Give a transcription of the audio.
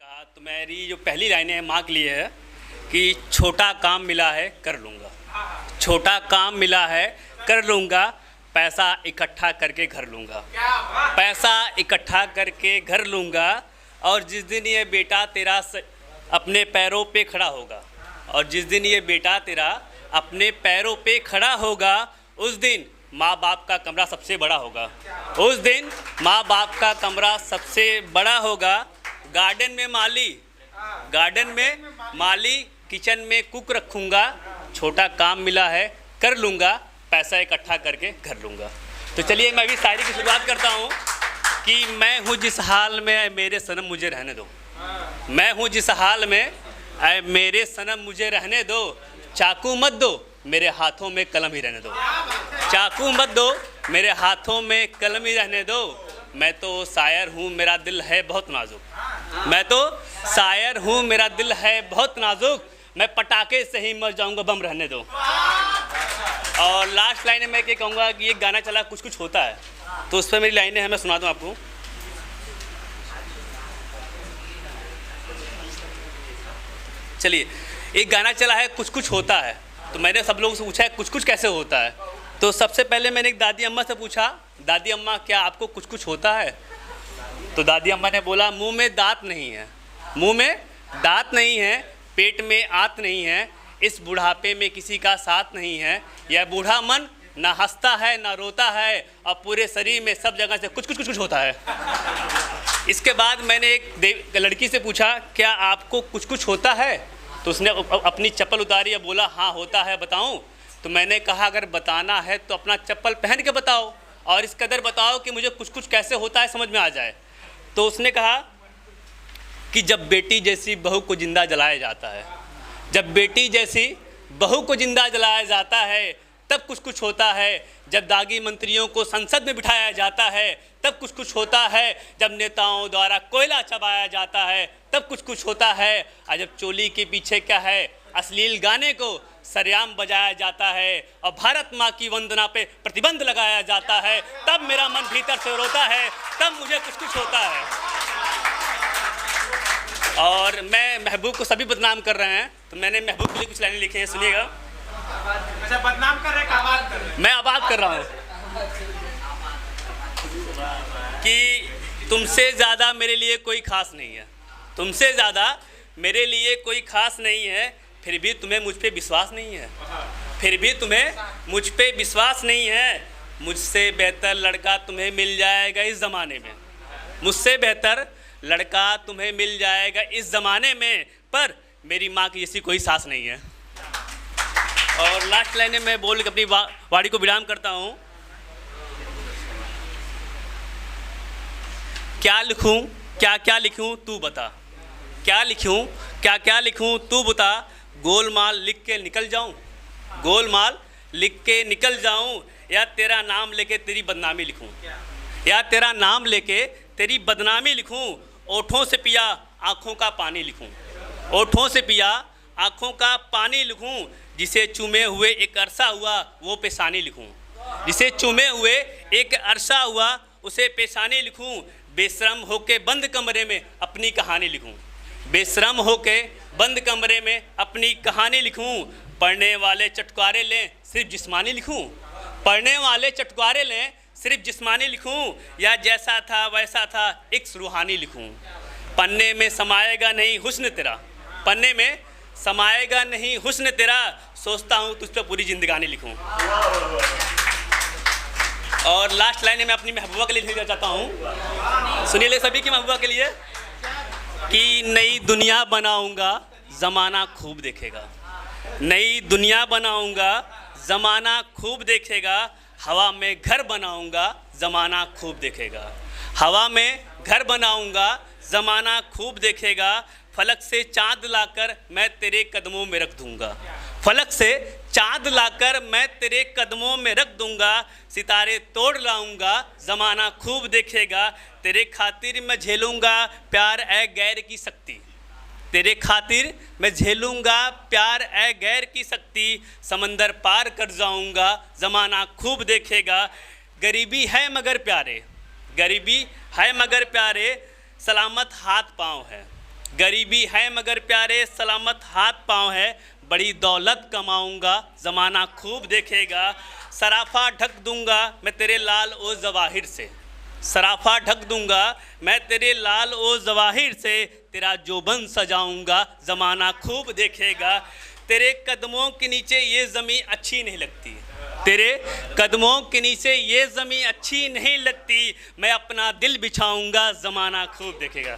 कहा तो मेरी जो पहली लाइनें हैं माँ के लिए है कि छोटा काम मिला है कर लूँगा, छोटा काम मिला है कर लूँगा, पैसा इकट्ठा करके घर लूँगा, पैसा इकट्ठा करके घर लूँगा। और जिस दिन ये बेटा तेरा अपने पैरों पे खड़ा होगा, और जिस दिन ये बेटा तेरा अपने पैरों पे खड़ा होगा, उस दिन माँ बाप का कमरा सबसे बड़ा होगा, उस दिन माँ बाप का कमरा सबसे बड़ा होगा। गार्डन में माली, किचन में कुक रखूँगा, छोटा काम मिला है कर लूँगा, पैसा इकट्ठा करके घर लूँगा। तो चलिए मैं अभी शायरी की शुरुआत करता हूँ कि मैं हूँ जिस हाल में मेरे सनम मुझे रहने दो, मैं हूँ जिस हाल में मेरे सनम मुझे रहने दो, चाकू मत दो मेरे हाथों में कलम ही रहने दो, चाकू मत दो मेरे हाथों में कलम ही रहने दो। मैं तो शायर हूँ मेरा दिल है बहुत नाजुक, मैं तो शायर हूँ मेरा दिल है बहुत नाजुक, मैं पटाखे से ही मर जाऊँगा बम रहने दो। और लास्ट लाइन में मैं क्या कहूँगा कि ये गाना चला कुछ कुछ होता है, तो उस पर मेरी लाइनें हैं, मैं सुना दूँ आपको। चलिए, एक गाना चला है कुछ कुछ होता है, तो मैंने सब लोगों से पूछा है कुछ कुछ कैसे होता है। तो सबसे पहले मैंने एक दादी अम्मा से पूछा, दादी अम्मा क्या आपको कुछ कुछ होता है? तो दादी अम्मा ने बोला मुंह में दांत नहीं है, मुंह में दांत नहीं है, पेट में आंत नहीं है, इस बुढ़ापे में किसी का साथ नहीं है, यह बूढ़ा मन ना हंसता है ना रोता है, और पूरे शरीर में सब जगह से कुछ कुछ कुछ कुछ होता है। इसके बाद मैंने एक लड़की से पूछा क्या आपको कुछ कुछ होता है? तो उसने अपनी चप्पल उतारी और बोला हाँ होता है, बताऊं? तो मैंने कहा अगर बताना है तो अपना चप्पल पहन के बताओ, और इस कदर बताओ कि मुझे कुछ कुछ कैसे होता है समझ में आ जाए। तो उसने कहा कि जब बेटी जैसी बहू को जिंदा जलाया जाता है, जब बेटी जैसी बहू को जिंदा जलाया जाता है तब कुछ कुछ होता है, जब दागी मंत्रियों को संसद में बिठाया जाता है तब कुछ कुछ होता है, जब नेताओं द्वारा कोयला चबाया जाता है तब कुछ कुछ होता है, और जब चोली के पीछे क्या है अश्लील गाने को सरेआम बजाया जाता है और भारत माँ की वंदना पे प्रतिबंध लगाया जाता है, तब मेरा मन भीतर से रोता है, तब मुझे कुछ कुछ होता है। और मैं महबूब को सभी बदनाम कर रहे हैं, तो मैंने महबूब के लिए कुछ लाइनें लिखी हैं, सुनिएगा। अच्छा, बदनाम कर रहे हैं, आबाद कर रहे हैं? मैं आबाद कर रहा हूँ कि तुमसे ज़्यादा मेरे लिए कोई खास नहीं है, तुमसे ज़्यादा मेरे लिए कोई खास नहीं है, फिर भी तुम्हें मुझ पे विश्वास नहीं है, फिर भी तुम्हें मुझ पे विश्वास नहीं है। मुझसे बेहतर लड़का तुम्हें मिल जाएगा इस ज़माने में, मुझसे बेहतर लड़का तुम्हें मिल जाएगा इस ज़माने में, पर मेरी माँ की जैसी कोई सास नहीं है। और लास्ट लाइन में मैं बोल के अपनी वाणी को विराम करता हूँ। क्या लिखूं क्या क्या लिखूं तू बता, क्या लिखूं क्या क्या लिखूं तू बता, गोलमाल लिख के निकल जाऊं, गोलमाल लिख के निकल जाऊं, या तेरा नाम लेके तेरी बदनामी लिखूं, या तेरा नाम लेके तेरी बदनामी लिखूं, ओठों से पिया आँखों का पानी लिखूं, ओठों से पिया आँखों का पानी लिखूं, जिसे चूमे हुए एक अरसा हुआ वो पेशानी लिखूं, जिसे चूमे हुए एक अरसा हुआ उसे पेशानी लिखूं, बेशरम होके बंद कमरे में अपनी कहानी लिखूं, बेशरम होके बंद कमरे में अपनी कहानी लिखूं, पढ़ने वाले चटकारे लें सिर्फ जिस्मानी लिखूं, पढ़ने वाले चटकारे लें सिर्फ जिस्मानी लिखूं, या जैसा था वैसा था एक रूहानी लिखूं, पन्ने में समाएगा नहीं हुस्न तेरा, पन्ने में समाएगा नहीं हुस्न तेरा, सोचता हूँ तुझ पर पूरी जिंदगानी लिखूं। और लास्ट लाइन में अपनी महबूबा के लिए लिखना चाहता हूँ, सुनिए ले सभी की महबूबा के लिए, कि नई दुनिया बनाऊंगा ज़माना खूब देखेगा, नई दुनिया बनाऊंगा ज़माना खूब देखेगा, हवा में घर बनाऊंगा ज़माना खूब देखेगा, हवा में घर बनाऊंगा ज़माना खूब देखेगा, फलक से चाँद लाकर मैं तेरे कदमों में रख दूंगा, फलक से चाँद लाकर मैं तेरे कदमों में रख दूंगा, सितारे तोड़ लाऊंगा ज़माना खूब देखेगा, तेरे खातिर मैं झेलूंगा प्यार ए गैर की शक्ति, तेरे खातिर मैं झेलूंगा प्यार ए गैर की शक्ति, समंदर पार कर जाऊंगा ज़माना खूब देखेगा, गरीबी है मगर प्यारे, गरीबी है मगर प्यारे, सलामत हाथ पाँव है, गरीबी है मगर प्यारे सलामत हाथ पाँव है, बड़ी दौलत कमाऊंगा ज़माना खूब देखेगा। सराफा ढक दूंगा मैं तेरे लाल ओ जवाहिर से, सराफा ढक दूंगा मैं तेरे लाल ओ जवाहिर से, तेरा जोबन सजाऊंगा ज़माना खूब देखेगा। तेरे कदमों के नीचे ये ज़मीं अच्छी नहीं लगती, तेरे कदमों के नीचे ये ज़मीं अच्छी नहीं लगती, मैं अपना दिल बिछाऊंगा ज़माना खूब देखेगा।